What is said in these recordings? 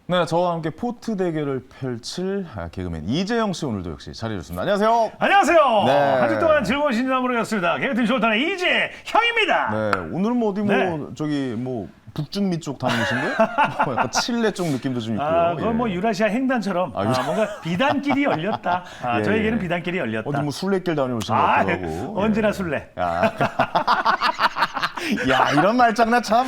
네, 저와 함께 포트 대결을 펼칠 개그맨 이재영 씨 오늘도 역시 자리해주셨습니다. 안녕하세요. 안녕하세요. 네. 한 주 동안 즐거운 신인화 모르겠습니다. 개그팀 쇼타의 이재형입니다. 네, 오늘은 뭐 어디 뭐 네. 저기 뭐 북중미 쪽 다니신데 뭐 약간 칠레 쪽 느낌도 좀 있고요. 아, 그건 예. 뭐 유라시아 횡단처럼 뭔가 비단길이 열렸다. 예, 저에게는 예. 비단길이 열렸다. 어디 뭐 술래길 다녀오신 것 같기도 하고. 언제나 예. 술래. 야, 이런 말장난 참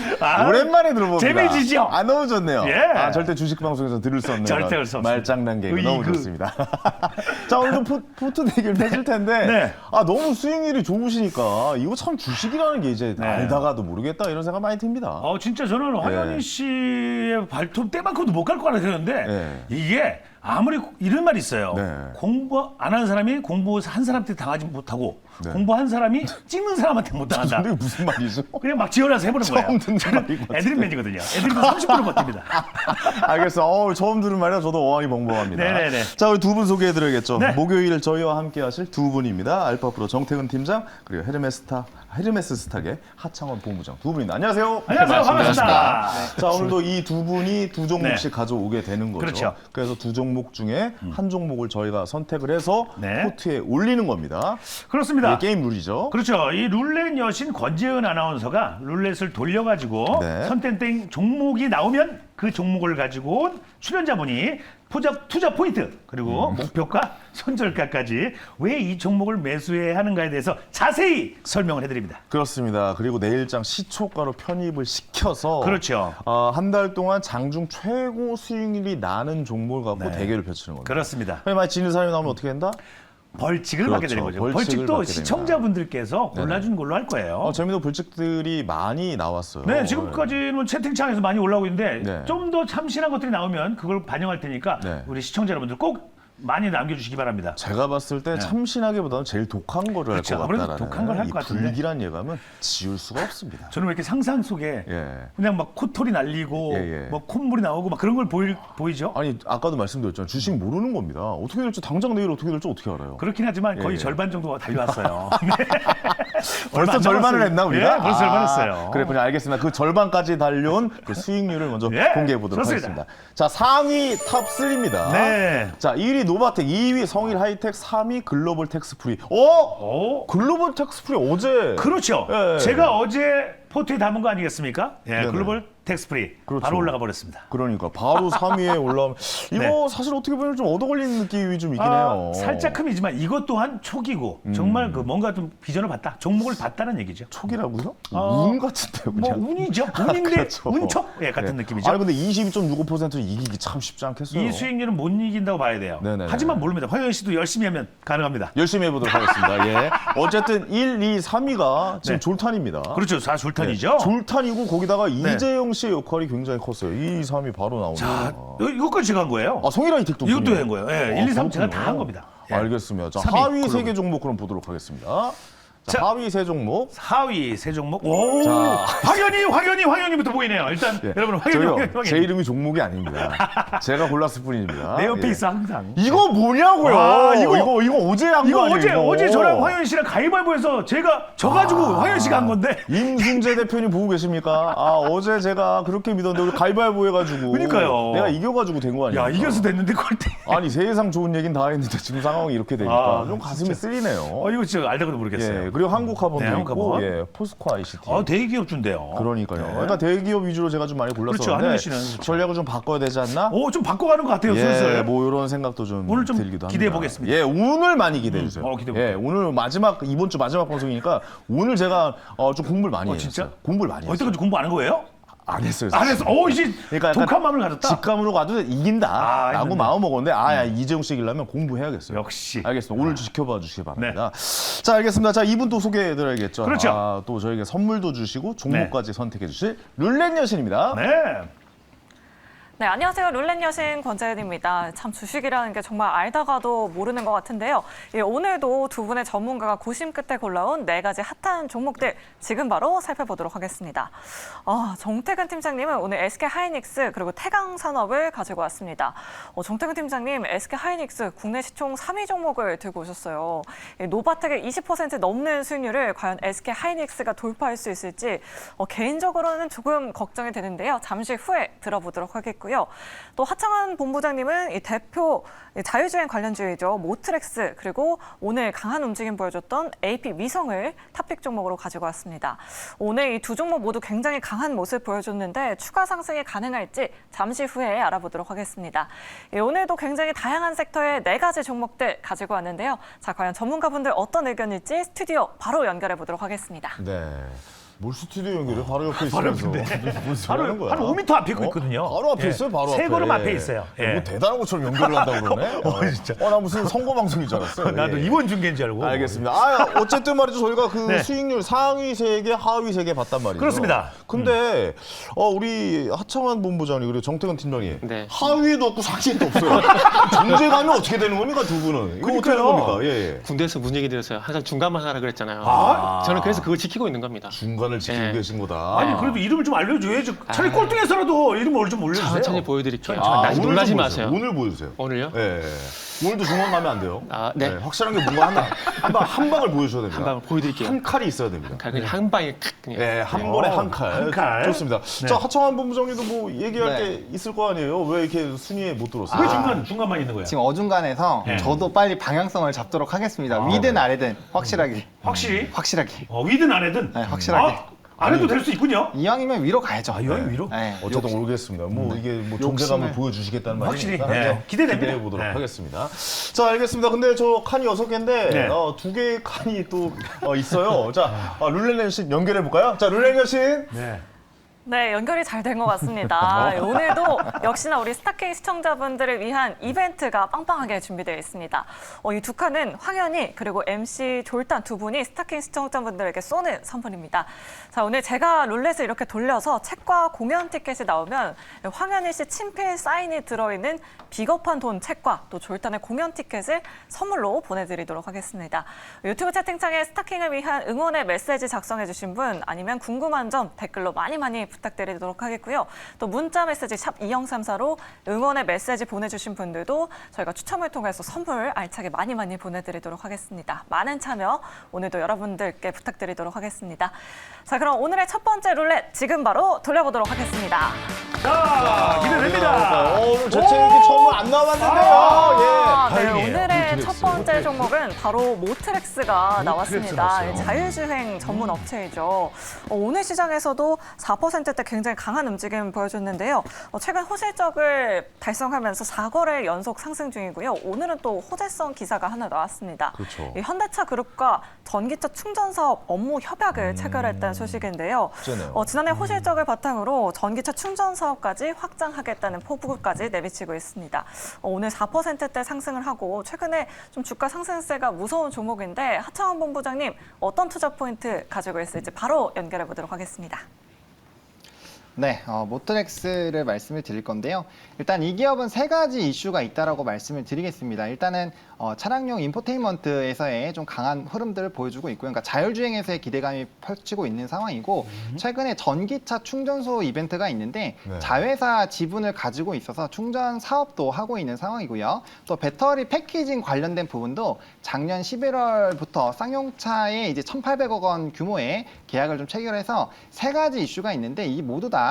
오랜만에 들어봅니다. 재미지죠? 아, 너무 좋네요. 예. 아, 절대 주식 방송에서 들을 수 없는 절대 이런 들을 수 없습니다. 말장난 개그 너무 으이그. 좋습니다. 자, 오늘도 포트 대결 펼칠 텐데 네. 아, 너무 수익률이 좋으시니까 이거 참 주식이라는 게 이제 네. 알다가도 모르겠다 이런 생각 많이 듭니다. 진짜 저는 화현희 씨의 발톱 때만큼도 못 갈 거라 생각했는데 이게 아무리 이런 말이 있어요. 네. 공부 안 하는 사람이 공부한 사람한테 당하지 못하고 네. 공부한 사람이 찍는 사람한테 못 당한다. 근데 이게 무슨 말이죠? 그냥 막 지어놔서 해보는 거예요. 처음 듣는 말이거든요. 애드립 매니거든요. 애드립은 30% 버팁니다. 알겠어. 처음 들은 말이라 저도 어안이 벙벙합니다. 네네네. 자, 우리 두 분 소개해드려야겠죠. 네. 목요일 저희와 함께 하실 두 분입니다. 알파프로 정태근 팀장 그리고 헤르메스 스탁의 하창원 본부장 두 분입니다. 안녕하세요. 안녕하세요. 반갑습니다. 자, 오늘도 이 두 분이 두 종목씩 가져오게 되는 거죠. 그렇죠. 그래서 두 종목 중에 한 종목을 저희가 선택을 해서 네. 코트에 올리는 겁니다. 그렇습니다. 이게 게임 룰이죠. 그렇죠. 이 룰렛 여신 권재은 아나운서가 룰렛을 돌려가지고 네. 선택된 종목이 나오면 그 종목을 가지고 온 출연자분이 투자 포인트 그리고 목표가 손절가까지 왜 이 종목을 매수해야 하는가에 대해서 자세히 설명을 해드립니다. 그렇습니다. 그리고 내일장 시초가로 편입을 시켜서 그렇죠. 한 달 동안 장중 최고 수익률이 나는 종목을 갖고 네. 대결을 펼치는 겁니다. 그렇습니다. 만약 지는 사람이 나오면 어떻게 된다? 벌칙을 그렇죠. 받게 되는 거죠. 벌칙을 벌칙도 받게 시청자분들께서 골라준 걸로 할 거예요. 재미있는 벌칙들이 많이 나왔어요. 네, 지금까지는 채팅창에서 많이 올라오고 있는데 네. 좀 더 참신한 것들이 나오면 그걸 반영할 테니까 네. 우리 시청자 여러분들 꼭 많이 남겨주시기 바랍니다. 제가 봤을 때 참신하기보다는 제일 독한 거를 할 그렇죠. 것 아무래도 같다라는 독한 걸 할 이 것 같은데. 불길한 예감은 지울 수가 없습니다. 저는 왜 이렇게 상상 속에 예. 그냥 막 코털이 날리고 예. 뭐 콧물이 나오고 막 그런 걸 보이죠? 아니, 아까도 말씀드렸잖아요. 주식 모르는 겁니다. 어떻게 될지 당장 내일 어떻게 될지 어떻게 알아요? 그렇긴 하지만 거의 예. 절반 정도가 달려왔어요. 네. 벌써 절반을 했나 우리가? 예, 벌써 절반했어요. 그랬군요. 알겠습니다. 그 절반까지 달려온 그 수익률을 먼저 예, 공개해 보도록 좋습니다. 하겠습니다. 자, 상위 탑 3입니다. 네. 자, 1위 노바텍, 2위 성일 하이텍, 3위 글로벌 텍스프리. 글로벌 텍스프리 어제. 그렇죠. 예. 제가 어제 포트에 담은 거 아니겠습니까? 예, 네네. 글로벌 텍스프리 그렇죠. 바로 올라가 버렸습니다. 그러니까 바로 3위에 올라오면 이거 네. 사실 어떻게 보면 좀 얻어 걸리는 느낌이 좀 있긴 해요. 살짝 큼이지만 이것 또한 초기고 정말 그 뭔가 좀 비전을 봤다, 종목을 봤다는 얘기죠. 촉이라고요? 어, 운 같은데요, 뭐 그냥. 운이죠. 운인데 그렇죠. 운촉 같은 네. 느낌이죠. 아니 근데 22.65%를 이기기 참 쉽지 않겠어요. 이 수익률은 못 이긴다고 봐야 돼요. 네네네. 하지만 모릅니다. 화요일 씨도 열심히 하면 가능합니다. 열심히 해보도록 하겠습니다. 예. 어쨌든 1, 2, 3위가 지금 네. 졸탄입니다. 그렇죠. 다 줄탄이죠. 졸탄이고 거기다가 이재영 씨의 역할이 굉장히 컸어요. 2, 3위 바로 나오네요. 자, 이것까지 제가 한 거예요. 성일아이텍도 이것도 한 거예요. 예, 1, 2, 3 제가 그렇군요. 다 한 겁니다. 예. 알겠습니다. 자, 3위, 하위 글로벌. 3개 종목 그럼 보도록 하겠습니다. 자, 자. 하위 3종목. 하위 세 종목. 오, 자. 황현이부터 보이네요. 일단 예. 여러분 저요, 황현이. 제 이름이 종목이 아닙니다. 제가 골랐을 뿐입니다. 내 옆에 예. 있어 항상. 이거 뭐냐고요? 아, 이거 어제 한 거 이거 아니에요? 어제 저랑 황현 씨랑 가위바위보해서 제가 져가지고 황현 씨가 한 건데. 임순재 대표님 보고 계십니까? 어제 제가 그렇게 믿었는데 우리 가위바위보 해가지고 그러니까요. 내가 이겨가지고 된 거 아니에요? 야 이겨서 됐는데 꼴대. 아니 세상 좋은 얘기는 다 했는데 지금 상황이 이렇게 되니까 좀 가슴이 쓰리네요. 이거 진짜 알다가도 모르겠어요. 예, 그리고 한국화본도 네, 있고 한국화본. 예, 포스코 ICT. 대기업 준대요. 그러니까요. 네. 그러니까 대기업 위주로 제가 좀 많이 그렇죠. 골랐었는데 한현 씨는 그렇죠. 전략을 좀 바꿔야 되지 않나? 좀 바꿔가는 것 같아요. 슬슬. 예, 뭐 이런 생각도 좀 오늘 좀 들기도 합니다. 기대해 보겠습니다. 예, 오늘 많이 기대해 주세요. 기대해 예, 오늘 이번 주 마지막 방송이니까 오늘 제가 좀 공부를 많이 했어요. 진짜? 공부를 많이 했어요. 어디까지 공부 안 한 거예요? 안 했어요. 안 했어. 이제 그러니까 약간 독한 마음을 가졌다. 직감으로 가도 이긴다라고 했는데. 마음 먹었는데 이재용 씨 이기려면 공부해야겠어요. 역시. 알겠습니다. 오늘 좀 지켜봐 주시기 바랍니다. 자, 알겠습니다. 자, 이분 또 소개해드려야겠죠. 그렇죠. 또 저에게 선물도 주시고 종목까지 선택해 주실 룰렛 여신입니다. 네. 네, 안녕하세요. 룰렛 여신 권재은입니다. 참 주식이라는 게 정말 알다가도 모르는 것 같은데요. 예, 오늘도 두 분의 전문가가 고심 끝에 골라온 4가지 핫한 종목들 지금 바로 살펴보도록 하겠습니다. 정태근 팀장님은 오늘 SK하이닉스 그리고 태강산업을 가지고 왔습니다. 정태근 팀장님, SK하이닉스 국내 시총 3위 종목을 들고 오셨어요. 예, 노바텍의 20% 넘는 수익률을 과연 SK하이닉스가 돌파할 수 있을지 개인적으로는 조금 걱정이 되는데요. 잠시 후에 들어보도록 하겠고요. 또 하창원 본부장님은 이 대표 자율주행 관련주이죠. 모트렉스 그리고 오늘 강한 움직임 보여줬던 AP 위성을 탑픽 종목으로 가지고 왔습니다. 오늘 이 두 종목 모두 굉장히 강한 모습 보여줬는데 추가 상승이 가능할지 잠시 후에 알아보도록 하겠습니다. 오늘도 굉장히 다양한 섹터의 4가지 종목들 가지고 왔는데요. 자, 과연 전문가분들 어떤 의견일지 스튜디오 바로 연결해 보도록 하겠습니다. 네. 뭘 스튜디오 연결해? 바로 옆에 있으면서. 무슨 하는 거야? 한 5m 앞에 있거든요. 바로 앞에 있어요, 바로 앞에. 세 걸음 앞에 있어요. 뭐 대단한 것처럼 연결을 한다고 그러네? 진짜. 나 무슨 선거 방송인 줄 알았어요. 나도 이번 중계인 줄 알고. 알겠습니다. 어쨌든 말이죠. 저희가 그 네. 수익률 상위 3개, 하위 3개 봤단 말이죠. 그렇습니다. 근데 우리 하창환 본부장님 그리고 정태근 팀장님 네. 하위에도 없고 상위에도 없어요. 존재감이 어떻게 되는 겁니까, 두 분은? 이거 어떻게 되는 그러니까요. 겁니까? 예. 군대에서 무슨 얘기 들었어요? 항상 중간만 하라 그랬잖아요. 아. 저는 그래서 그걸 지키고 있는 겁니다. 중간을 지키고 네. 계신 거다. 아니 그래도 이름을 좀 알려줘야지. 차라리 꼴등에서라도 이름을 좀 올려주세요. 천천히 보여드릴게요. 아, 나 오늘 놀라지 좀 마세요. 보여주세요. 오늘 보여주세요. 오늘요? 예. 오늘도 중간 가면 안 돼요. 아, 네. 확실한 게 뭔가 한 방을 보여주셔야 됩니다. 한 방을 보여드릴게요. 한 칼이 있어야 됩니다. 그냥 한 방에 칵 그냥. 네, 한 번에 한 칼. 한 칼. 좋습니다. 네. 자, 하창환 본부장님도 뭐 얘기할 네. 게 있을 거 아니에요? 왜 이렇게 순위에 못 들었어요? 왜 중간만 있는 거야? 지금 어중간해서 네. 저도 빨리 방향성을 잡도록 하겠습니다. 위든 아래든 확실하게. 확실히 확실하게. 위든 아래든. 네, 확실하게. 안 해도 될 수 있군요. 이왕이면 위로 가야죠. 이왕이면 위로? 네. 어쨌든 모르겠습니다. 뭐 이게 뭐 존재감을 욕심을- 보여주시겠다는 확실히, 말이니까 네. 한번 기대됩니다. 기대해 보도록 네. 하겠습니다. 자, 알겠습니다. 근데 저 칸이 6개인데 네. 2개의 칸이 또 있어요. 자, 룰렛 여신 연결해 볼까요? 자, 룰렛 여신. 네. 네, 연결이 잘 된 것 같습니다. 오늘도 역시나 우리 스타킹 시청자분들을 위한 이벤트가 빵빵하게 준비되어 있습니다. 이 두 칸은 황현희 그리고 MC 졸단 두 분이 스타킹 시청자분들에게 쏘는 선물입니다. 자, 오늘 제가 룰렛을 이렇게 돌려서 책과 공연 티켓이 나오면 황현희 씨 친필 사인이 들어있는 비겁한 돈 책과 또 졸단의 공연 티켓을 선물로 보내드리도록 하겠습니다. 유튜브 채팅창에 스타킹을 위한 응원의 메시지 작성해 주신 분 아니면 궁금한 점 댓글로 많이 부탁드리도록 하겠고요. 또 문자 메시지 샵 2034로 응원의 메시지 보내주신 분들도 저희가 추첨을 통해서 선물 알차게 많이 보내드리도록 하겠습니다. 많은 참여 오늘도 여러분들께 부탁드리도록 하겠습니다. 자, 그럼 오늘의 첫 번째 룰렛 지금 바로 돌려보도록 하겠습니다. 자, 기대됩니다. 오늘 제 책이 처음 안 나왔는데요. 예. 네, 다행이에요. 오늘의 모트렉스. 첫 번째 종목은 바로 모트렉스가 나왔습니다. 나왔어요. 자율주행 전문 업체이죠. 오늘 시장에서도 4%대 굉장히 강한 움직임 보여줬는데요. 최근 호실적을 달성하면서 4거래 연속 상승 중이고요. 오늘은 또 호재성 기사가 하나 나왔습니다. 그렇죠. 이 현대차 그룹과 전기차 충전 사업 업무 협약을 체결했다는 소식인데요. 호재네요. 지난해 호실적을 바탕으로 전기차 충전 사업까지 확장하겠다는 포부까지 내비치고 있습니다. 오늘 4%대 상승을 하고 최근에 좀 주가 상승세가 무서운 종목인데 하창원 본부장님 어떤 투자 포인트 가지고 있을지 바로 연결해 보도록 하겠습니다. 네, 모트렉스를 말씀을 드릴 건데요. 일단 이 기업은 3가지 이슈가 있다라고 말씀을 드리겠습니다. 일단은 차량용 인포테인먼트에서의 좀 강한 흐름들을 보여주고 있고요. 그러니까 자율주행에서의 기대감이 펼치고 있는 상황이고 최근에 전기차 충전소 이벤트가 있는데 네. 자회사 지분을 가지고 있어서 충전 사업도 하고 있는 상황이고요. 또 배터리 패키징 관련된 부분도 작년 11월부터 쌍용차에 이제 1,800억 원 규모의 계약을 좀 체결해서 3가지 이슈가 있는데 이 모두 다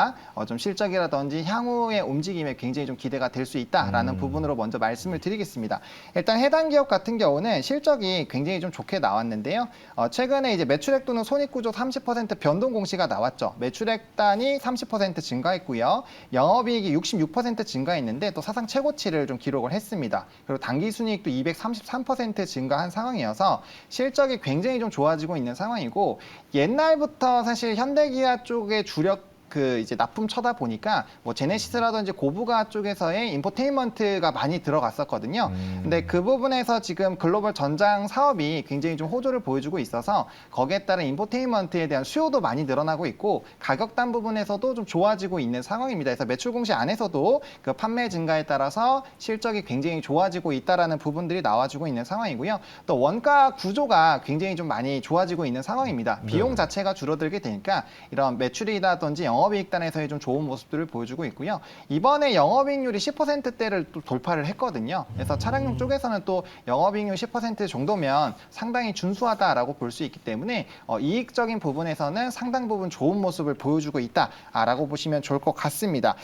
좀 실적이라든지 향후의 움직임에 굉장히 좀 기대가 될 수 있다라는 부분으로 먼저 말씀을 드리겠습니다. 일단 해당 기업 같은 경우는 실적이 굉장히 좀 좋게 나왔는데요. 최근에 이제 매출액 또는 손익구조 30% 변동 공시가 나왔죠. 매출액 단이 30% 증가했고요. 영업이익이 66% 증가했는데 또 사상 최고치를 좀 기록을 했습니다. 그리고 당기순이익도 233% 증가한 상황이어서 실적이 굉장히 좀 좋아지고 있는 상황이고 옛날부터 사실 현대기아 쪽의 주력 그 이제 납품 쳐다 보니까 뭐 제네시스라든지 고부가 쪽에서의 인포테인먼트가 많이 들어갔었거든요. 근데 그 부분에서 지금 글로벌 전장 사업이 굉장히 좀 호조를 보여주고 있어서 거기에 따른 인포테인먼트에 대한 수요도 많이 늘어나고 있고 가격단 부분에서도 좀 좋아지고 있는 상황입니다. 그래서 매출 공시 안에서도 그 판매 증가에 따라서 실적이 굉장히 좋아지고 있다라는 부분들이 나와주고 있는 상황이고요. 또 원가 구조가 굉장히 좀 많이 좋아지고 있는 상황입니다. 비용 자체가 줄어들게 되니까 이런 매출이라든지 영업이익단에서의 좀 좋은 모습들을 보여주고 있고요. 이번에 영업이익률이 10%대를 또 돌파를 했거든요. 그래서 차량용 쪽에서는 또 영업이익률 10% 정도면 상당히 준수하다라고 볼 수 있기 때문에 이익적인 부분에서는 상당 부분 좋은 모습을 보여주고 있다라고 보시면 좋을 것 같습니다.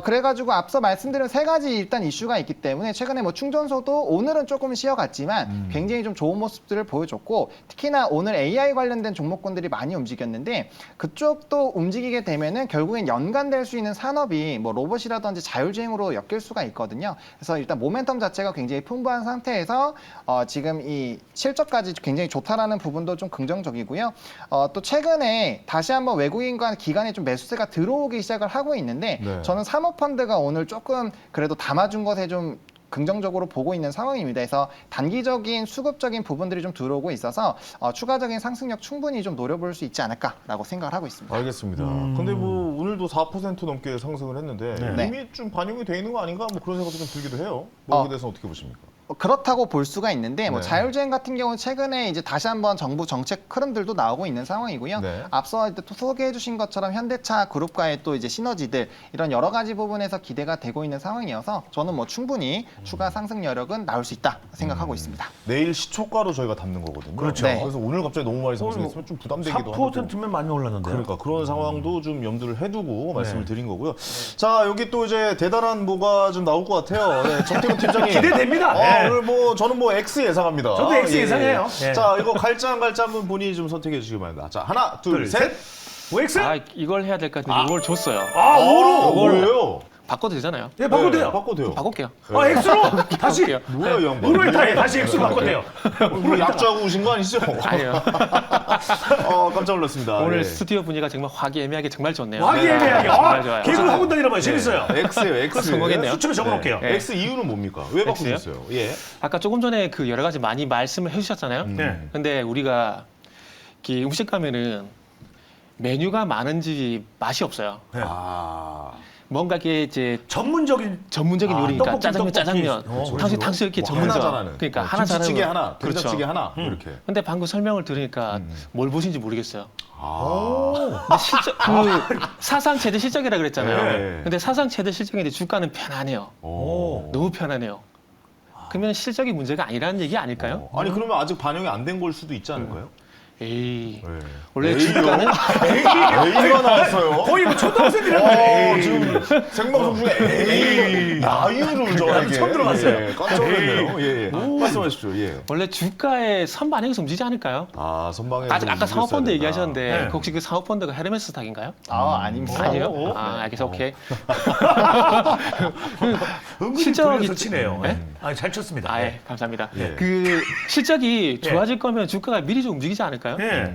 그래가지고 앞서 말씀드린 세 가지 일단 이슈가 있기 때문에 최근에 뭐 충전소도 오늘은 조금 쉬어갔지만 굉장히 좀 좋은 모습들을 보여줬고 특히나 오늘 AI 관련된 종목군들이 많이 움직였는데 그쪽도 움직이게 되면은 결국엔 연관될 수 있는 산업이 뭐 로봇이라든지 자율주행으로 엮일 수가 있거든요. 그래서 일단 모멘텀 자체가 굉장히 풍부한 상태에서 지금 이 실적까지 굉장히 좋다라는 부분도 좀 긍정적이고요. 또 최근에 다시 한번 외국인과 기관의 좀 매수세가 들어오기 시작을 하고 있는데 네. 저는 사모펀드가 오늘 조금 그래도 담아준 것에 좀 긍정적으로 보고 있는 상황입니다. 그래서 단기적인 수급적인 부분들이 좀 들어오고 있어서 추가적인 상승력 충분히 좀 노려볼 수 있지 않을까라고 생각을 하고 있습니다. 알겠습니다. 근데 뭐 오늘도 4% 넘게 상승을 했는데 네. 이미 좀 반영이 돼 있는 거 아닌가? 뭐 그런 생각도 좀 들기도 해요. 뭐 여기에 대해서 어떻게 보십니까? 그렇다고 볼 수가 있는데 뭐 네. 자율주행 같은 경우는 최근에 이제 다시 한번 정부 정책 흐름들도 나오고 있는 상황이고요. 네. 앞서 이제 또 소개해주신 것처럼 현대차 그룹과의 또 이제 시너지들 이런 여러 가지 부분에서 기대가 되고 있는 상황이어서 저는 뭐 충분히 추가 상승 여력은 나올 수 있다 생각하고 있습니다. 내일 시초가로 저희가 담는 거거든요. 그렇죠. 네. 그래서 오늘 갑자기 너무 많이 상승했으면 좀 부담되기도 하고. 4%면 많이 올랐는데요. 그러니까 그런 상황도 좀 염두를 해두고 말씀을 드린 거고요. 자, 여기 또 이제 대단한 뭐가 좀 나올 것 같아요. 네, 정태근 팀장님. 기대됩니다. 네. 오늘 뭐 저는 뭐 X 예상합니다. 저도 X 예상해요. 예. 예. 자, 이거 갈자 안 갈자 한번 본인이 좀 선택해 주시기 바랍니다. 자, 하나, 둘, 셋. OX? 아, 이걸 해야 될 것 같은데 이걸 줬어요. 아, 5로. 뭐예요? 바꿔도 되잖아요. 예, 바꿔도 네, 돼요. 바꿔도 돼요. 바꿀게요. 아, X로? 다시. 바꿀게요. 뭐야, 이 양반. 5로에 다해. 다시 X로 바꿔도 뭐 약주하고 오신 거 아니죠? 아니에요. 깜짝 놀랐습니다. 오늘 예. 스튜디오 분위기가 정말 화기애애하게 정말 좋네요. 화기애애하게. 정말 좋아요. 개그 하고 다니나 봐요. 재밌어요. X예요, X. 성공했네요. 수첩에 적어놓을게요. 네. X 이유는 뭡니까? 왜 X요? 바꾸셨어요? 예. 아까 조금 전에 그 여러 가지 많이 말씀을 해주셨잖아요. 네. 근데 우리가 이렇게 음식 가면은 메뉴가 많은 집이 맛이 없어요. 네. 아. 뭔가 이게 이제 전문적인 전문적인 아, 요리니까 떡볶이, 짜장면, 떡볶이. 짜장면, 그렇죠. 탕수육 이렇게 뭐 전문적. 하나 잘하는. 그러니까 하나 김치찌개 잘하는 하나, 된장찌개 하나 이렇게. 근데 방금 설명을 들으니까 뭘 보신지 모르겠어요. 아. 근데 실적, 그 사상 최대 실적이라 그랬잖아요. 네. 근데 사상 최대 실적인데 주가는 편안해요. 오. 너무 편안해요. 그러면 실적이 문제가 아니라는 얘기 아닐까요? 아니 그러면 아직 반영이 안 된 걸 수도 있지 않을까요? 에이. 네. 원래 에이요? 주가는 A가 나왔어요. 거의 뭐 초등학생이라는 지금 생방송 중에 A 나이를 저에게 처음 들어봤어요. 예, 깜짝 놀랐네요. 예, 예. 말씀하십시오. 예. 원래 주가에 선반영해서 움직이지 않을까요? 아 선방에 아까 사모펀드 얘기하셨는데 네. 혹시 그 사모펀드가 헤르메스 스탁인가요? 아닙니다. 아니에요? 아, 알겠어. 오케이. 은근히 실적이- 돌려서 치네요. 네? 아, 잘 쳤습니다. 아, 예, 감사합니다. 예. 그 실적이 좋아질 거면 주가가 미리 좀 움직이지 않을까요? 예.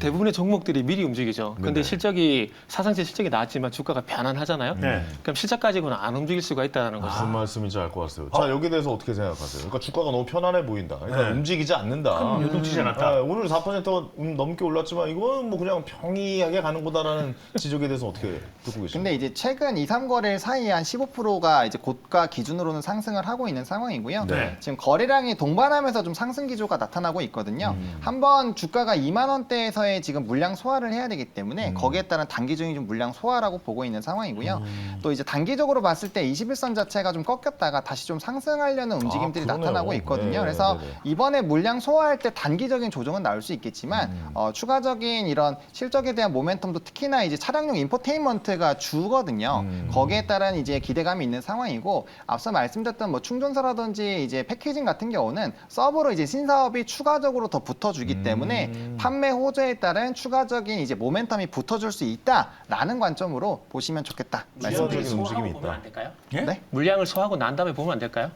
대부분의 종목들이 미리 움직이죠. 근데 네네. 실적이 사상체 실적이 나왔지만 주가가 편안하잖아요. 네. 그럼 실적 가지고는 안 움직일 수가 있다는 거죠. 무슨 말씀인지 알 것 같아요. 자 여기에 대해서 어떻게 생각하세요? 그러니까 주가가 너무 편안해 보인다. 그러니까 네. 움직이지 않는다. 큰 요동치지 않았다. 아, 오늘 4%가 넘게 올랐지만 이건 뭐 그냥 평이하게 가는 거다라는 지적에 대해서 어떻게 듣고 계십니까? 근데 이제 최근 2, 3거래일 사이에 한 15%가 이제 고가 기준으로는 상승을 하고 있는 상황이고요. 네. 지금 거래량이 동반하면서 좀 상승 기조가 나타나고 있거든요. 한번 주가가 2만 원대에서의 지금 물량 소화를 해야 되기 때문에 거기에 따른 단기적인 좀 물량 소화라고 보고 있는 상황이고요. 또 이제 단기적으로 봤을 때 21선 자체가 좀 꺾였다가 다시 좀 상승하려는 움직임들이 그러네요. 나타나고 있거든요. 네, 그래서 네, 네. 이번에 물량 소화할 때 단기적인 조정은 나올 수 있겠지만 추가적인 이런 실적에 대한 모멘텀도 특히나 이제 차량용 인포테인먼트가 주거든요. 거기에 따른 이제 기대감이 있는 상황이고 앞서 말씀드렸던 뭐 충전소라든지 이제 패키징 같은 경우는 서브로 이제 신사업이 추가적으로 더 붙어주기 때문에 판매 호조에 따른 추가적인 이제 모멘텀이 붙어줄 수 있다라는 관점으로 보시면 좋겠다 말씀드리겠습니다. 움직임이 보면 있다. 안 될까요? 예? 네? 물량을 소화하고 난 다음에 보면 안 될까요?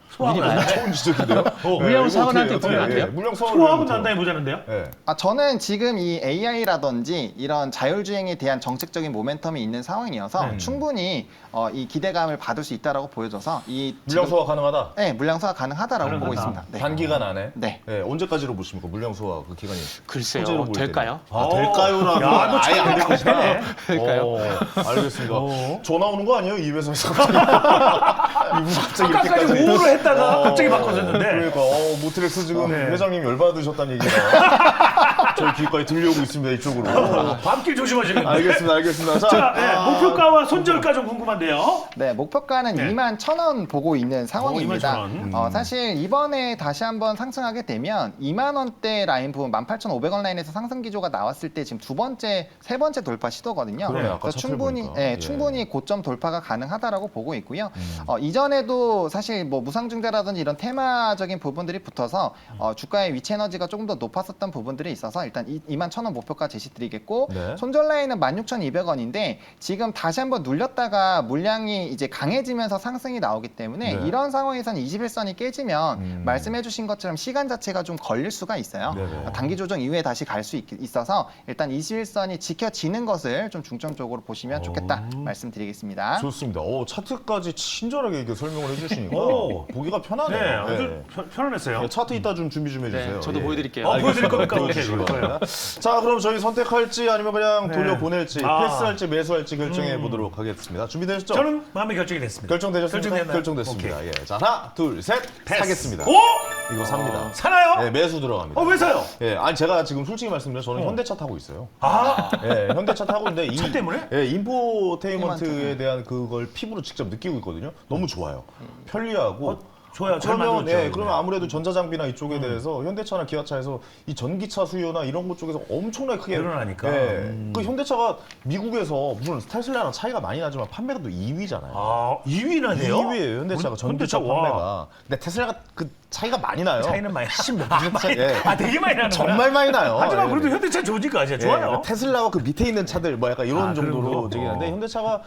소화하고 난다. 좋은 지적인데요. 물량 사원한테 보면 안 돼요? 물량 소화하고 난다에 보자는데요. 네. 저는 지금 이 AI라든지 이런 자율주행에 대한 정책적인 모멘텀이 있는 상황이어서 네. 충분히 이 기대감을 받을 수 있다라고 보여져서 이 물량 지금- 소화 가능하다. 네, 물량 소화 가능하다라고 보고 가능하다. 있습니다. 네. 단기간 안에. 네. 언제까지로 보십니까? 물량 소화 그 기간이. 글쎄요, 현재로 볼 될까요? 때는. 아, 될까요라고. 야, 너 아예 안 참가 되시다. 잘해. 될까요? 알겠습니다. 어. 전화 오는 거 아니에요? 이 회사에서 갑자기. 이분 갑자기 아까까지 이렇게까지. 우호를 했다가 갑자기 바꿔줬는데. 그러니까 모트렉스 지금 네. 회장님 열받으셨다는 얘기가 저희 귀까지 들려오고 있습니다. 이쪽으로. 밤길 조심하시겠네요. 알겠습니다. 자, 목표가와 손절가 좀 궁금한데요. 네, 목표가는 네. 21,000원 보고 있는 상황입니다. 21,000원. 사실 이번에 다시 한번 상승하게 되면 2만 원대 라인 부분 18,500원 라인에서 상승 기조가 나왔을 때 지금 세 번째 돌파 시도거든요. 그러네, 아까 그래서 차트를 보니까. 예. 충분히 고점 돌파가 가능하다라고 보고 있고요. 이전에도 사실 뭐 무상증자라든지 이런 테마적인 부분들이 붙어서 주가의 위치 에너지가 조금 더 높았었던 부분들이 있어서 일단 21,000원 목표가 제시드리겠고 네. 손절 라인은 16,200원인데 지금 다시 한번 눌렸다가 물량이 이제 강해지면서 상승이 나오기 때문에 네. 이런 상황에서는 21선이 깨지면 말씀해주신 것처럼 시간 자체가 좀 걸릴 수가 있어요. 네네. 단기 조정 이후에 다시 갈 수 있어서 일단 21선이 지켜지는 것을 좀 중점적으로 보시면 좋겠다 말씀드리겠습니다. 좋습니다. 차트까지 친절하게 이렇게 설명을 해주시니까 오. 보기가 네, 편하네요. 아주 편안했어요. 차트 이따 좀 준비 좀 해주세요. 네, 저도 예. 보여드릴게요. 보여드릴 겁니까? 오케이, 보여주시기 그래요. 바랍니다. 자, 그럼 저희 선택할지 아니면 그냥 네. 돌려보낼지 아. 패스할지 매수할지 결정해 보도록 하겠습니다. 준비되셨죠? 저는 마음의 결정이 됐습니다. 결정되셨습니까? 결정됐나요? 결정됐습니다. 예. 자, 하나, 둘, 셋. 패스. 사겠습니다. 오! 이거 삽니다. 사나요? 네, 매수 들어갑니다. 왜 사요? 예, 아니 제가 지금 솔직히 말씀드려 저는 현대차 타고 있어요. 아, 예, 현대차 타고 있는데 차 때문에? 예, 인포테인먼트에 대한 그걸 피부로 직접 느끼고 있거든요. 너무 좋아요. 편리하고. 좋아요. 잘 그러면 만들었죠. 예, 그러면 아무래도 전자장비나 이쪽에 대해서 현대차나 기아차에서 이 전기차 수요나 이런 것 쪽에서 엄청나게 크게 늘어나니까. 예, 그 현대차가 미국에서 무슨 테슬라랑 차이가 많이 나지만 판매가도 2위잖아요. 아, 2위나 돼요? 2위예요 현대차가 전기차 와. 판매가. 근데 테슬라가 그 차이가 많이 나요. 차이는 많이 되게 많이 나는 정말 많이 나요. 하지만 예. 그래도 현대차 좋으니까 이제 좋아요. 예, 테슬라와 그 밑에 있는 차들 뭐 약간 이런 아, 그런 정도로 거? 저기 하는데 현대차가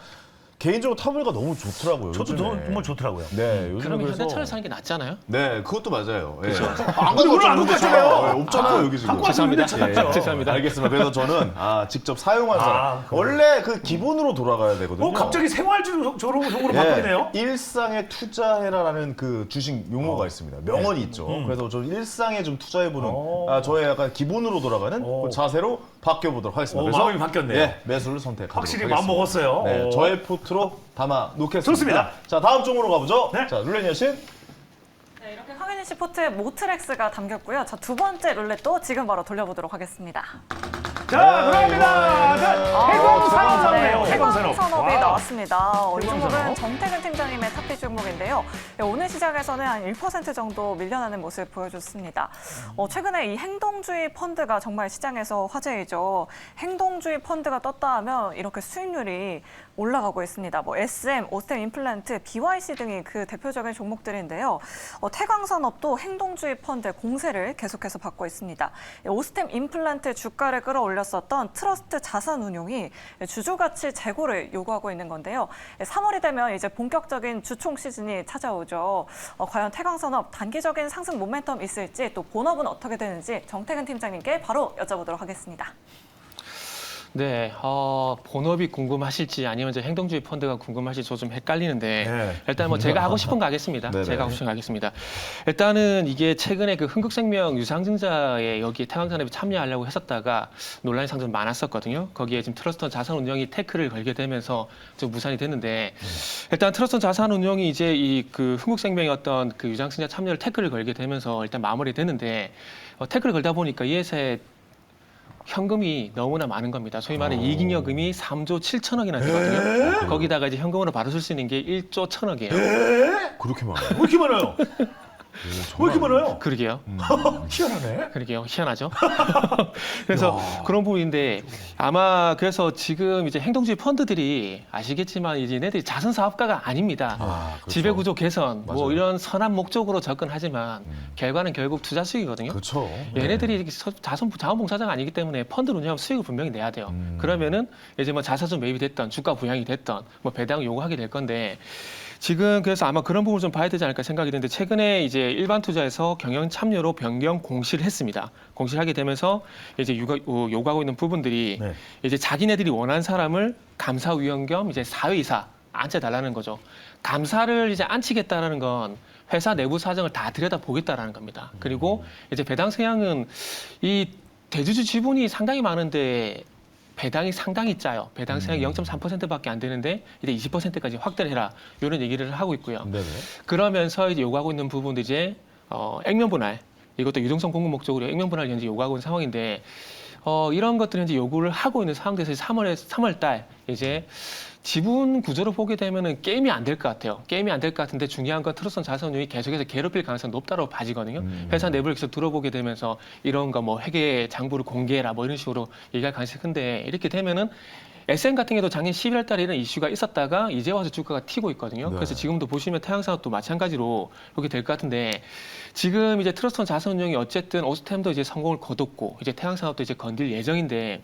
개인적으로 타보니까 너무 좋더라고요. 저도 요즘에. 정말 좋더라고요. 네, 요즘에 그러면 그래서 현대차를 사는 게 낫잖아요. 네, 그것도 맞아요. 예. 안 근데 가고 오늘 안 갖고 왔잖아요. 없잖아요, 여기 지금. 갖고 왔으면 죄송합니다. 현대차 샀죠. 죄송합니다. 알겠습니다. 그래서 저는 직접 사용한 사람. 그래요? 원래 그 기본으로 돌아가야 되거든요. 갑자기 생활적으로 예, 바뀌네요. 일상에 투자해라라는 그 주식 용어가 있습니다. 명언이 있죠. 그래서 저 일상에 좀 투자해보는 저의 약간 기본으로 돌아가는 그 자세로 바뀌어보도록 하겠습니다. 그래서 마음이 바뀌었네요. 예, 매수를 선택하도록 확실히 하겠습니다. 마음 먹었어요. 네, 저의 포트로 담아 놓겠습니다. 좋습니다. 자, 다음 종으로 가보죠. 네. 자, 룰렛 여신. 네, 이렇게 황현희 씨 포트에 모트렉스가 담겼고요. 자, 두 번째 룰렛도 지금 바로 돌려보도록 하겠습니다. 자, 들어갑니다. 자, 해광산업이에요. 해광산업이 와. 나왔습니다. 이 해광산업. 종목은 정태근 팀장님의 탑픽 종목인데요. 오늘 시장에서는 한 1% 정도 밀려나는 모습 보여줬습니다. 최근에 이 행동주의 펀드가 정말 시장에서 화제이죠. 행동주의 펀드가 떴다 하면 이렇게 수익률이 올라가고 있습니다. 뭐 SM, 오스템 임플란트, BYC 등이 그 대표적인 종목들인데요. 태광산업도 행동주의 펀드 공세를 계속해서 받고 있습니다. 오스템 임플란트 주가를 끌어올렸었던 트러스트 자산운용이 주주가치 재고를 요구하고 있는 건데요. 3월이 되면 이제 본격적인 주총 시즌이 찾아오죠. 과연 태광산업 단기적인 상승 모멘텀 있을지 또 본업은 어떻게 되는지 정태근 팀장님께 바로 여쭤보도록 하겠습니다. 네, 본업이 궁금하실지 아니면 이제 행동주의 펀드가 궁금하실지 저 좀 헷갈리는데 네. 일단 뭐 제가 하고 싶은 거 하겠습니다. 네네. 제가 하고 싶은 거 하겠습니다. 일단은 이게 최근에 그 흥국생명 유상증자에 여기 태광산업에 참여하려고 했었다가 논란이 상당히 많았었거든요. 거기에 지금 트러스트 자산운용이 태클을 걸게 되면서 좀 무산이 됐는데 일단 트러스트 자산운용이 이제 이 그 흥국생명의 어떤 그 유상증자 참여를 태클을 걸게 되면서 일단 마무리됐는데 태클을 걸다 보니까 이 회사에 현금이 너무나 많은 겁니다. 소위 말하는 이익잉여금이 3조 7천억이나 되거든요. 거기다가 이제 현금으로 바로 쓸 수 있는 게 1조 1천억이에요. 그렇게 많아요. 왜 이렇게 많아요? 왜 이렇게 많아요? 그러게요. 희한하네. 그러게요. 희한하죠. 그래서 그런 부분인데 아마 그래서 지금 이제 행동주의 펀드들이 아시겠지만 이제 얘네들이 자선 사업가가 아닙니다. 그렇죠. 지배구조 개선 뭐 맞아요. 이런 선한 목적으로 접근하지만 결과는 결국 투자 수익이거든요. 그렇죠. 얘네들이 이렇게 자원봉사자가 아니기 때문에 펀드를 운영하면 수익을 분명히 내야 돼요. 그러면은 이제 뭐 자사주 매입이 됐던 주가 부양이 됐던 뭐 배당을 요구하게 될 건데 지금 그래서 아마 그런 부분을 좀 봐야 되지 않을까 생각이 드는데 최근에 이제 일반 투자에서 경영 참여로 변경 공시를 했습니다. 공시를 하게 되면서 이제 요구하고 있는 부분들이 네. 이제 자기네들이 원하는 사람을 감사위원 겸 이제 사회이사 앉혀달라는 거죠. 감사를 이제 앉히겠다라는 건 회사 내부 사정을 다 들여다보겠다라는 겁니다. 그리고 이제 배당 성향은 이 대주주 지분이 상당히 많은데 배당이 상당히 짜요. 배당 성향이 0.3%밖에 안 되는데 이제 20%까지 확대를 해라. 이런 얘기를 하고 있고요. 네네. 그러면서 이제 요구하고 있는 부분도 이제 액면 분할 이것도 유동성 공급 목적으로 액면 분할 현재 요구하고 있는 상황인데 이런 것들을 이제 요구를 하고 있는 상황에서 3월 달 이제 지분 구조를 보게 되면은 게임이 안 될 것 같아요. 게임이 안 될 것 같은데 중요한 건 트러스턴 자산운용이 계속해서 괴롭힐 가능성이 높다고 봐지거든요. 회사 내부를 계속 들어보게 되면서 이런 거 뭐 회계 장부를 공개해라 뭐 이런 식으로 얘기할 가능성이 큰데 이렇게 되면은 SM 같은 경우도 작년 11월 달에 이런 이슈가 있었다가 이제 와서 주가가 튀고 있거든요. 네. 그래서 지금도 보시면 태양산업도 마찬가지로 그렇게 될 것 같은데 지금 이제 트러스턴 자산운용이 어쨌든 오스템도 이제 성공을 거뒀고 이제 태양산업도 이제 건들 예정인데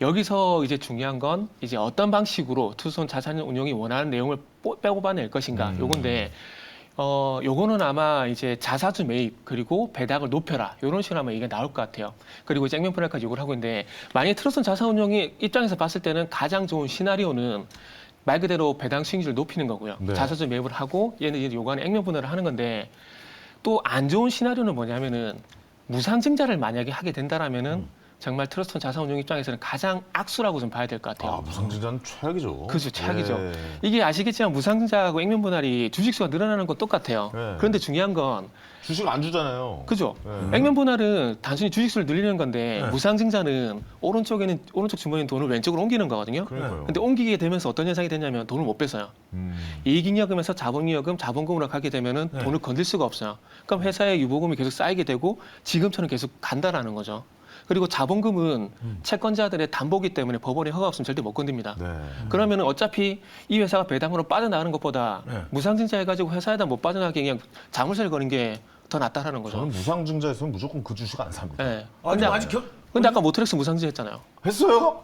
여기서 이제 중요한 건 이제 어떤 방식으로 트러스턴 자산운용이 원하는 내용을 뽑아낼 것인가 요건데 요거는 아마 이제 자사주 매입 그리고 배당을 높여라 이런 식으로 아마 얘기가 나올 것 같아요. 그리고 이제 액면 분할까지 요구를 하고 있는데 만약에 트러스턴 자산운용이 입장에서 봤을 때는 가장 좋은 시나리오는 말 그대로 배당 수익률을 높이는 거고요. 네. 자사주 매입을 하고 얘는 이제 요구하는 액면 분할을 하는 건데 또 안 좋은 시나리오는 뭐냐면은 무상증자를 만약에 하게 된다라면은 정말 트러스턴 자산운용 입장에서는 가장 악수라고 좀 봐야 될 것 같아요. 아, 무상증자는 최악이죠. 그죠, 최악이죠. 예. 이게 아시겠지만 무상증자하고 액면 분할이 주식수가 늘어나는 건 똑같아요. 네. 그런데 중요한 건 주식 안 주잖아요. 그죠. 네. 액면 분할은 단순히 주식수를 늘리는 건데 네. 무상증자는 오른쪽 주머니는 돈을 왼쪽으로 옮기는 거거든요. 그러니까요. 근데 옮기게 되면서 어떤 현상이 되냐면 돈을 못 뺏어요. 이익잉여금에서 자본금으로 가게 되면은 네. 돈을 건들 수가 없어요. 그럼 회사의 유보금이 계속 쌓이게 되고 지금처럼 계속 간다라는 거죠. 그리고 자본금은 채권자들의 담보기 때문에 법원의 허가 없으면 절대 못 건듭니다. 네. 그러면은 어차피 이 회사가 배당으로 빠져나가는 것보다 네. 무상증자 해가지고 회사에다 못 빠져나가게 그냥 자물쇠를 거는 게 더 낫다라는 거죠. 저는 무상증자에서는 무조건 그 주식 안 삽니다. 네. 아니, 아직 근데 아까 모트렉스 무상증자 했잖아요. 했어요?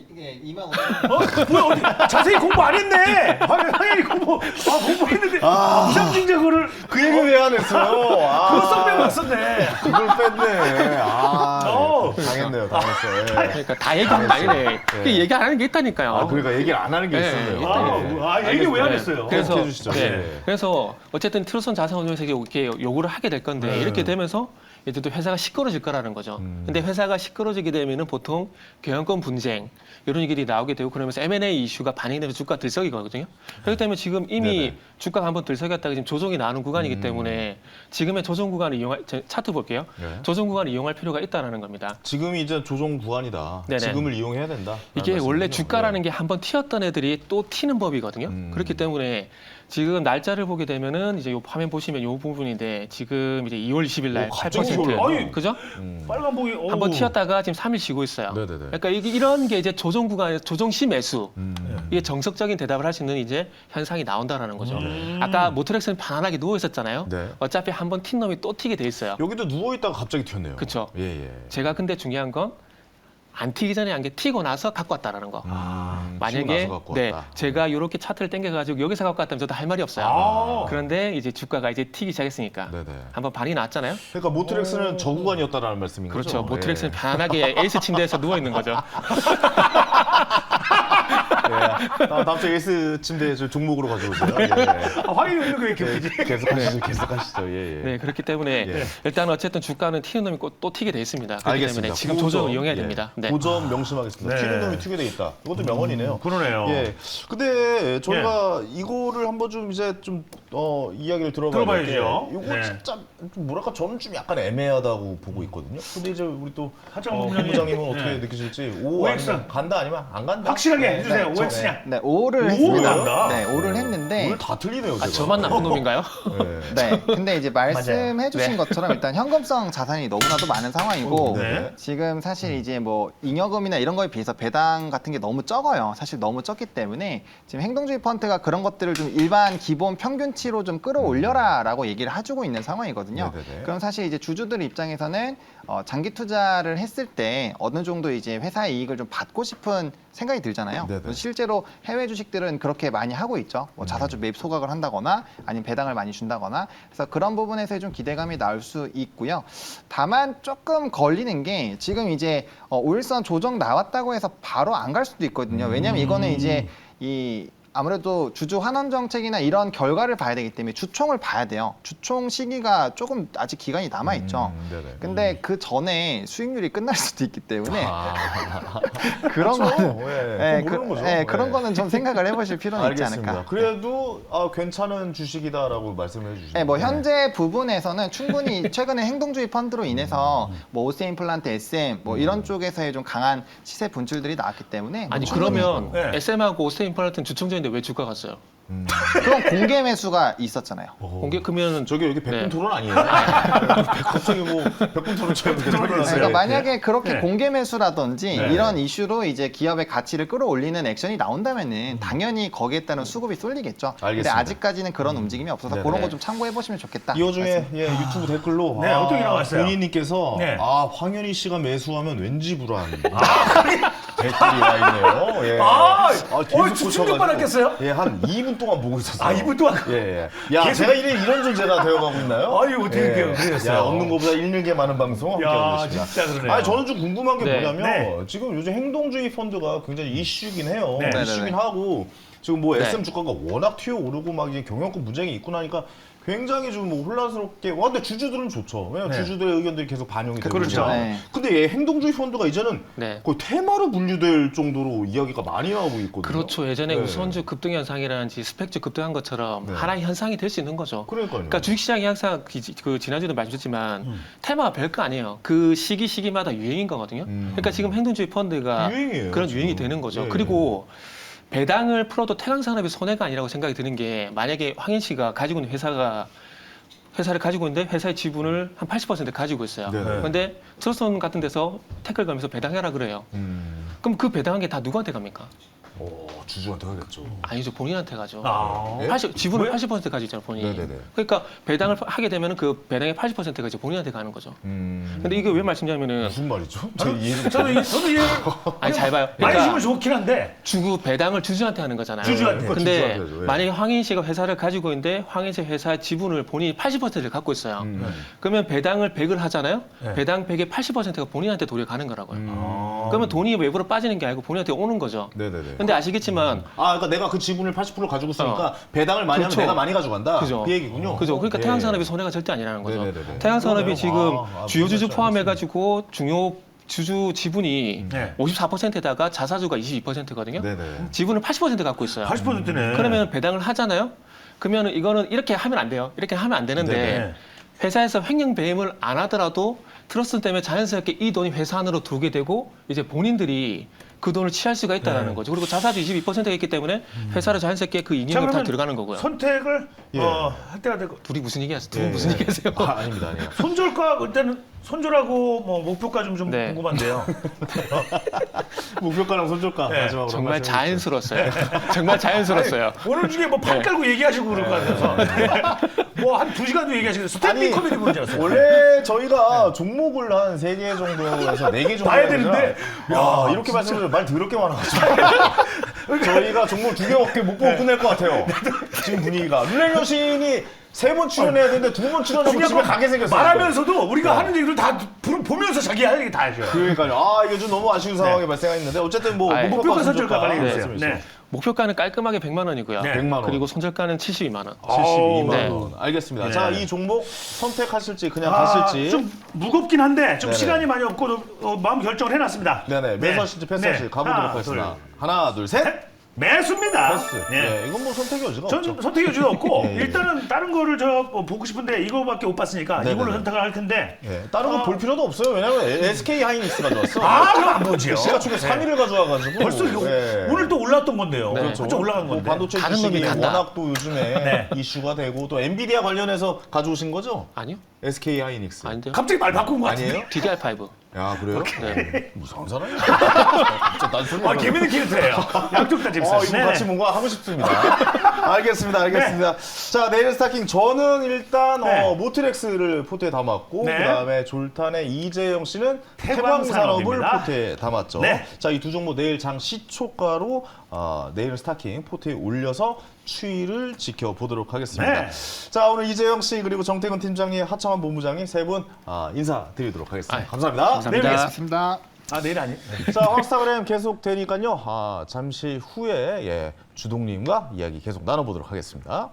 이게 2만 5천 뭐야 어디 자세히 공부 안 했네. 당연히 공부했는데 무상증자 그거를 그 얘기를 왜 안 했어요? 그거 썩 빼고 왔었네. 그걸 뺐네. 어. 당했네요. 당했어요. 예. 그러니까 다 얘기하는 거 아니네. 그 얘기 안 하는 게 있다니까요. 아, 그러니까 얘기를 안 하는 게 네, 있었네요. 있다. 얘기 왜 안 네. 했어요? 그래서 해 주시죠. 네. 네. 그래서 어쨌든 트러스턴 자산운용에서 이렇게 요구를 하게 될 건데 네. 이렇게 되면서 이제 또 회사가 시끄러질 거라는 거죠. 근데 회사가 시끄러지게 되면은 보통 경영권 분쟁 이런 얘기들이 나오게 되고 그러면서 M&A 이슈가 반영되면서 주가 들썩이거든요. 그렇기 때문에 지금 이미 네네. 주가가 한번 들썩였다가 지금 조정이 나오는 구간이기 때문에 지금의 조정 구간을 이용할 차트 볼게요. 네. 조정 구간을 이용할 필요가 있다라는 겁니다. 지금이 이제 조정 구간이다. 네네. 지금을 이용해야 된다. 이게 원래 주가라는 게 한번 튀었던 애들이 또 튀는 법이거든요. 그렇기 때문에 지금 날짜를 보게 되면은 이제 요 화면 보시면 요 부분인데 지금 이제 2월 20일 날 오, 갑자기 8%. 올라가네. 그죠? 빨간 봉이 한번 튀었다가 지금 3일 쉬고 있어요. 네네네. 그러니까 이런 게 이제 조정 구간에서 조정 시 매수. 이게 정석적인 대답을 할 수 있는 이제 현상이 나온다라는 거죠. 아까 모트렉스는 편안하게 누워 있었잖아요. 네. 어차피 한번 튄 놈이 또 튀게 돼 있어요. 여기도 누워 있다가 갑자기 튀었네요. 그쵸. 예, 예. 제가 근데 중요한 건 안 튀기 전에 한 게 튀고 나서 갖고 왔다라는 거. 만약에 튀고 나서 갖고 네, 왔다. 제가 이렇게 차트를 당겨가지고 여기서 갖고 왔다면 저도 할 말이 없어요. 그런데 이제 주가가 이제 튀기 시작했으니까 네네. 한번 반이 났잖아요. 그러니까 모트렉스는 저구간이었다라는 말씀인 그렇죠. 거죠? 모트렉스는 예. 편안하게 에이스 침대에서 누워 있는 거죠. 예. 다음 주에 에이스 침대 저 종목으로 가져오세요. 예. 확인 있는 거 왜 이렇게 웃기지? 계속하시죠. 계속하시죠. 예, 예. 네, 그렇기 때문에 예. 일단 어쨌든 주가는 튀는 놈이 또 튀게 돼 있습니다. 그렇기 알겠습니다. 때문에 지금 그 조정을 점, 이용해야 예. 됩니다. 네. 그 점 명심하겠습니다. 네. 튀는 놈이 튀게 돼 있다. 이것도 명언이네요. 그러네요. 예. 근데 저희가 이거를 한번 좀 이제 좀 이야기를 들어봐야 될게 들어봐야죠. 이거 네. 진짜 좀 뭐랄까 저는 좀 약간 애매하다고 보고 있거든요. 근데 이제 우리 또 하정우 본부장님은 부장님. 어떻게 네. 느끼실지 오 OX. 아니면 간다 아니면 안 간다? 확실하게 네, 해주세요. 네, OX냐? 네, 5를 오를 했습니다. 한다? 네, 5를 했는데 오늘 다 틀리네요. 아, 제가. 저만 나쁜 놈인가요? 네. 네, 근데 이제 말씀해주신 네. 것처럼 일단 현금성 자산이 너무나도 많은 상황이고 네. 지금 사실 이제 뭐 잉여금이나 이런 거에 비해서 배당 같은 게 너무 적어요. 사실 너무 적기 때문에 지금 행동주의 펀드가 그런 것들을 좀 일반 기본 평균치 가치로 좀 끌어올려라라고 얘기를 해주고 있는 상황이거든요. 네네네. 그럼 사실 이제 주주들 입장에서는 장기 투자를 했을 때 어느 정도 이제 회사의 이익을 좀 받고 싶은 생각이 들잖아요. 네네. 실제로 해외 주식들은 그렇게 많이 하고 있죠. 뭐 자사주 매입 소각을 한다거나 아니면 배당을 많이 준다거나. 그래서 그런 부분에서 좀 기대감이 나올 수 있고요. 다만 조금 걸리는 게 지금 이제 5일선 조정 나왔다고 해서 바로 안 갈 수도 있거든요. 왜냐하면 이거는 이제 이 아무래도 주주 환원 정책이나 이런 결과를 봐야 되기 때문에 주총을 봐야 돼요. 주총 시기가 조금 아직 기간이 남아 있죠. 네네. 근데 그 전에 수익률이 끝날 수도 있기 때문에 아, 그런 그렇죠. 거는 예, 그건 모르는 거죠. 예. 그런 거는 좀 생각을 해보실 필요는 있지 알겠습니다. 않을까. 그래도 괜찮은 주식이다라고 말씀을 해주시죠. 네, 뭐 현재 부분에서는 충분히 최근에 행동주의 펀드로 인해서 뭐 오세인 플란트, SM 뭐 이런 쪽에서의 좀 강한 시세 분출들이 나왔기 때문에 아니 뭐 충분히 그러면 네. SM하고 오스테인 플란트는 주총전인데 왜 주가 갔어요? 그런 공개 매수가 있었잖아요. 공개 그러면 저기 여기 백분 네. 토론 아니에요? 갑자기 뭐 백분 토론 처럼 그러니까 만약에 그렇게 네. 공개 매수라든지 네. 이런 이슈로 이제 기업의 가치를 끌어올리는 액션이 나온다면은 당연히 거기에 따른 수급이 쏠리겠죠. 근데 알겠습니다. 아직까지는 그런 움직임이 없어서 네네. 그런 거 좀 참고해 보시면 좋겠다. 이 와중에 유튜브 댓글로 네, 어떻게 나왔어요? 본인님께서 네. 황현희 씨가 매수하면 왠지 불안 댓글이 와 있네요. 예. 계속 충격 꽂혀가지고. 받았겠어요? 예, 한 2분 동안 보고 있었어요. 2분 동안? 예, 예. 야, 제가 이런 존재가 되어가고 있나요? 아유, 어떻게 그랬어요? 야, 얻는 것보다 잃는 게 많은 방송 함께하고 야, 계십니다. 진짜 그러네요. 아니, 저는 좀 궁금한 게 네. 뭐냐면 네. 지금 요즘 행동주의 펀드가 굉장히 이슈이긴 해요. 네. 이슈긴 네네네. 하고 지금 뭐 네. SM 주가가 워낙 튀어오르고 막 이제 경영권 문제가 있고 나니까 굉장히 좀 뭐 혼란스럽게 근데 주주들은 좋죠. 왜냐면 네. 주주들의 의견들이 계속 반영이 되고 그렇죠. 있잖아요. 네. 근데 얘 행동주의 펀드가 이제는 네. 거의 테마로 분류될 정도로 이야기가 많이 나오고 있거든요. 그렇죠. 예전에 네. 우선주 급등 현상이라든지 스펙주 급등한 것처럼 네. 하나의 현상이 될 수 있는 거죠. 그러니까요. 그러니까 주식시장이 항상 그 지난주에도 말씀드렸지만 테마가 별거 아니에요. 그 시기마다 유행인 거거든요. 그러니까 지금 행동주의 펀드가 유행이에요, 그런 지금. 유행이 되는 거죠. 예. 그리고 배당을 풀어도 태강산업이 손해가 아니라고 생각이 드는 게 만약에 황현 씨가 가지고 있는 회사를 가지고 있는데 회사의 지분을 한 80% 가지고 있어요. 네네. 그런데 트러스톤 같은 데서 태클 가면서 배당해라 그래요. 그럼 그 배당한 게 다 누구한테 갑니까? 주주한테 하겠죠. 아니죠. 본인한테 가죠. 아. 예? 지분을 뭐야? 80% 가지고 있잖아요, 본인이. 네네네. 그러니까 배당을 하게 되면 그 배당의 80%가 이제 본인한테 가는 거죠. 근데 이게 왜 말씀드리냐면은 무슨 말이죠? 제 이해를 저도 이해를 아니 잘 봐요. 많이 그러니까 주면 좋긴 한데 배당을 주주한테 하는 거잖아요. 주주한테. 그거 근데 주주한테 하죠. 예. 만약에 황인 씨가 회사를 가지고 있는데 황인 씨 회사 지분을 본인이 80%를 갖고 있어요. 그러면 배당을 100을 하잖아요. 네. 배당 100의 80%가 본인한테 돌아가는 거라고요. 아. 그러면 돈이 외부로 빠지는 게 아니고 본인한테 오는 거죠. 네네네. 근데 아시겠지만 그러니까 내가 그 지분을 80% 가지고 있으니까 배당을 많이 그렇죠. 하면 내가 많이 가져간다. 그죠. 그 얘기군요. 그죠. 그러니까 예. 태양산업이 손해가 절대 아니라는 거죠. 네네네네. 태양산업이 그러네요. 지금 아, 주요 주주 알겠습니다. 포함해가지고 중요 주주 지분이 네. 54%에다가 자사주가 22%거든요. 네네. 지분을 80% 갖고 있어요. 80%네. 그러면 배당을 하잖아요. 그러면 이거는 이렇게 하면 안 돼요. 이렇게 하면 안 되는데 네네. 회사에서 횡령 배임을 안 하더라도 트러스트 때문에 자연스럽게 이 돈이 회사 안으로 들어오게 되고 이제 본인들이 그 돈을 취할 수가 있다는 네. 거죠. 그리고 자사주 22%가 있기 때문에 회사로 자연스럽게 그 자, 이익을 다 그러면 들어가는 거고요. 선택을 예. 할 때가 되고 둘이 무슨 얘기하세요? 예, 둘이 무슨 예. 얘기하세요? 아닙니다, 아니에요. 손절가 일단은 손절하고 뭐 목표가 좀 네. 궁금한데요. 목표가랑 손절가 네. 마지막으로 정말 말씀해 주세요. 자연스러웠어요. 정말 자연스러웠어요. 오늘 중에 뭐 판 깔고 얘기하시고 그럴 것 같아서 뭐 한 2시간도 얘기하시고 스탠딩 코미디 보는 줄 알았어요. 원래 저희가 종목을 한 3개 정도에서 4개 정도 봐야 해야 되잖아. 되는데, 야, 이렇게 말씀하시면 말 더럽게 많아가지고 저희가 종목 2개밖에 못 보고 끝낼 것 같아요. 지금 분위기가 룰레 여신이 3번 출연해야 되는데 2번 출연하고 집에 가게 생겼어요. 말하면서도 우리가 하는 얘기를 다 보면서 자기 할 얘기 다 하죠. 그러니까요. 이게 좀 너무 아쉬운 상황이 발생했는데 어쨌든 뭐 아이, 목표가 선절가 빨리 네. 해주세요. 네. 목표가는 깔끔하게 100만 원이고요. 네. 100만 원. 그리고 손절가는 72만 원. 72만 네. 원. 알겠습니다. 네. 자, 이 종목 선택하실지 그냥 가실지. 좀 무겁긴 한데 좀 네네. 시간이 많이 없고 마음 결정을 해놨습니다. 네네. 매수하실지 패스하실지 가보도록 하겠습니다. 하나, 둘, 셋. 매수입니다. 패스. 네. 네. 이건 뭐 선택의 여지가 전 없죠. 선택 여지가 없고 예, 예. 일단은 다른 거를 보고 싶은데 이거밖에 못 봤으니까 네네네. 이걸로 선택을 할 텐데 다른 거 볼 필요도 없어요. 왜냐면 SK 하이닉스가 좋았어. 그럼 안 보지요. 시가총액 3위를 가져와가지고. 벌써 이거 네. 오늘 또 올랐던 건데요. 그렇죠. 그렇죠. 올라간 건데. 반도체 다른 주식이 놈이 간다. 워낙 또 요즘에 네. 이슈가 되고 또 엔비디아 관련해서 가져오신 거죠? 아니요? SK 하이닉스. 아닌데요? 갑자기 말 바꾼 거 같은데. 아니에요? DDR5. 야 그래요? 네. 무서운 사람이야. 진짜 난 개미는 캐릭터예요. 양쪽 다 재밌어요. 이분 네네. 같이 뭔가 하고 싶습니다. 알겠습니다. 자, 내일 스타킹 저는 일단 네. 모트렉스를 포트에 담았고 네. 그다음에 졸탄의 이재영 씨는 태광산업을 태광산업입니다. 포트에 담았죠. 네. 자, 이 두 종목 내일 장 시초가로 내일 스타킹 포트에 올려서 추이를 지켜보도록 하겠습니다. 네. 자, 오늘 이재영 씨 그리고 정태근 팀장님, 하창환 본부장님 세 분 인사드리도록 하겠습니다. 아유, 감사합니다. 감사합니다. 내일 뵙겠습니다. 맞습니다. 내일 아니. 자, 헐스타그램 계속 되니까요. 잠시 후에 주동님과 이야기 계속 나눠보도록 하겠습니다.